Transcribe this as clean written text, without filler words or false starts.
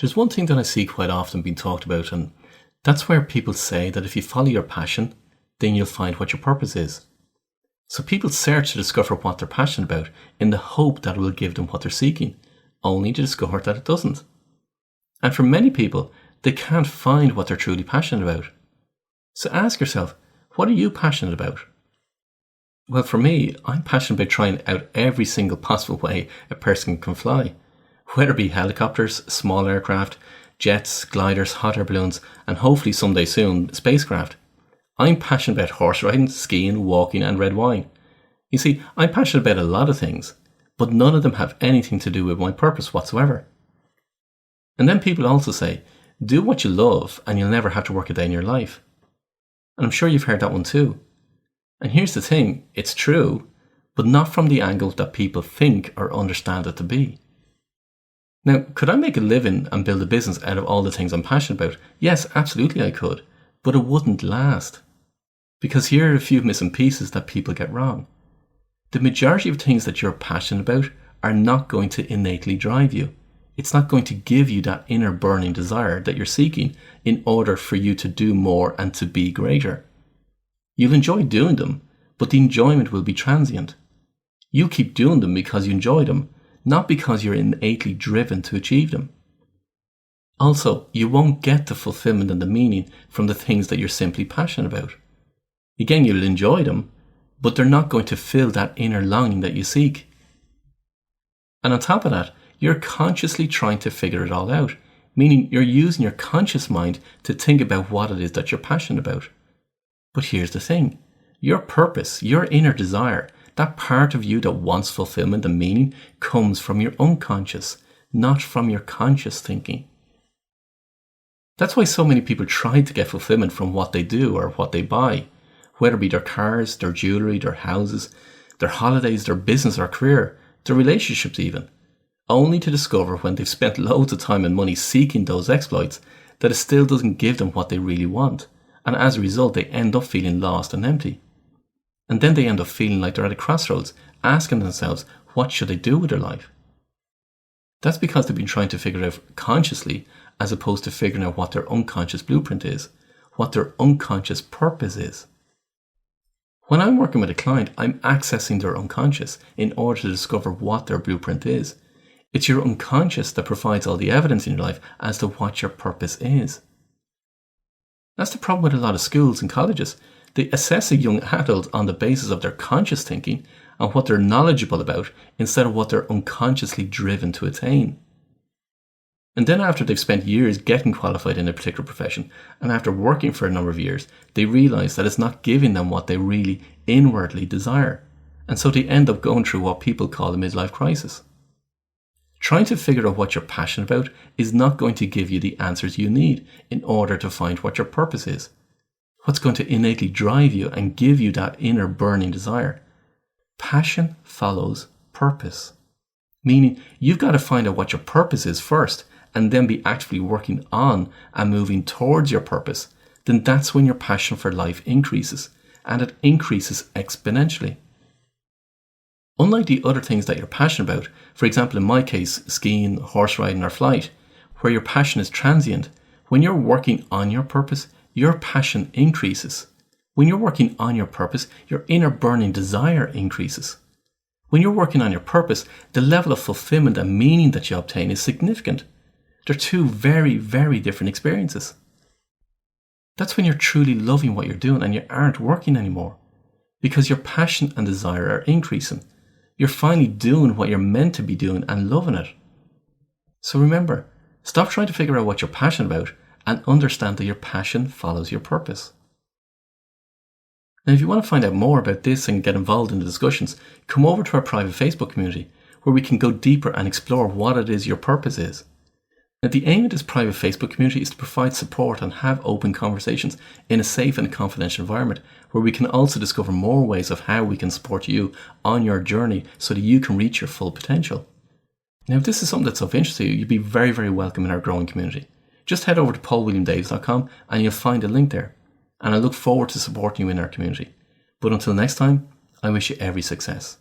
There's one thing that I see quite often being talked about, and that's where people say that if you follow your passion, then you'll find what your purpose is. So people search to discover what they're passionate about in the hope that it will give them what they're seeking, only to discover that it doesn't. And for many people, they can't find what they're truly passionate about. So ask yourself, what are you passionate about? Well, for me, I'm passionate about trying out every single possible way a person can fly. Whether it be helicopters, small aircraft, jets, gliders, hot air balloons, and hopefully someday soon, spacecraft. I'm passionate about horse riding, skiing, walking, and red wine. You see, I'm passionate about a lot of things, but none of them have anything to do with my purpose whatsoever. And then people also say, do what you love and you'll never have to work a day in your life. And I'm sure you've heard that one too. And here's the thing, it's true, but not from the angle that people think or understand it to be. Now, could I make a living and build a business out of all the things I'm passionate about? Yes, absolutely I could, but it wouldn't last. Because here are a few missing pieces that people get wrong. The majority of things that you're passionate about are not going to innately drive you. It's not going to give you that inner burning desire that you're seeking in order for you to do more and to be greater. You'll enjoy doing them, but the enjoyment will be transient. You keep doing them because you enjoy them, not because you're innately driven to achieve them. Also, you won't get the fulfillment and the meaning from the things that you're simply passionate about. Again, you'll enjoy them, but they're not going to fill that inner longing that you seek. And on top of that, you're consciously trying to figure it all out, meaning you're using your conscious mind to think about what it is that you're passionate about. But here's the thing, your purpose, your inner desire, that part of you that wants fulfillment and meaning comes from your unconscious, not from your conscious thinking. That's why so many people try to get fulfillment from what they do or what they buy, whether it be their cars, their jewellery, their houses, their holidays, their business or career, their relationships even, only to discover when they've spent loads of time and money seeking those exploits that it still doesn't give them what they really want, and as a result they end up feeling lost and empty. And then they end up feeling like they're at a crossroads, asking themselves, what should they do with their life? That's because they've been trying to figure it out consciously as opposed to figuring out what their unconscious blueprint is, what their unconscious purpose is. When I'm working with a client, I'm accessing their unconscious in order to discover what their blueprint is. It's your unconscious that provides all the evidence in your life as to what your purpose is. That's the problem with a lot of schools and colleges. They assess a young adult on the basis of their conscious thinking and what they're knowledgeable about instead of what they're unconsciously driven to attain. And then after they've spent years getting qualified in a particular profession and after working for a number of years, they realise that it's not giving them what they really inwardly desire. And so they end up going through what people call a midlife crisis. Trying to figure out what you're passionate about is not going to give you the answers you need in order to find what your purpose is. What's going to innately drive you and give you that inner burning desire? Passion follows purpose. Meaning you've got to find out what your purpose is first and then be actively working on and moving towards your purpose. Then that's when your passion for life increases, and it increases exponentially. Unlike the other things that you're passionate about, for example in my case, skiing, horse riding or flight, where your passion is transient, when you're working on your purpose, your passion increases. When you're working on your purpose, your inner burning desire increases. When you're working on your purpose, the level of fulfillment and meaning that you obtain is significant. They're two very, very different experiences. That's when you're truly loving what you're doing and you aren't working anymore, because your passion and desire are increasing. You're finally doing what you're meant to be doing and loving it. So remember, stop trying to figure out what you're passionate about and understand that your passion follows your purpose. Now, if you want to find out more about this and get involved in the discussions, come over to our private Facebook community where we can go deeper and explore what it is your purpose is. Now, the aim of this private Facebook community is to provide support and have open conversations in a safe and confidential environment where we can also discover more ways of how we can support you on your journey so that you can reach your full potential. Now, if this is something that's of interest to you, you'd be very, very welcome in our growing community. Just head over to paulwilliamdaves.com and you'll find a link there. And I look forward to supporting you in our community. But until next time, I wish you every success.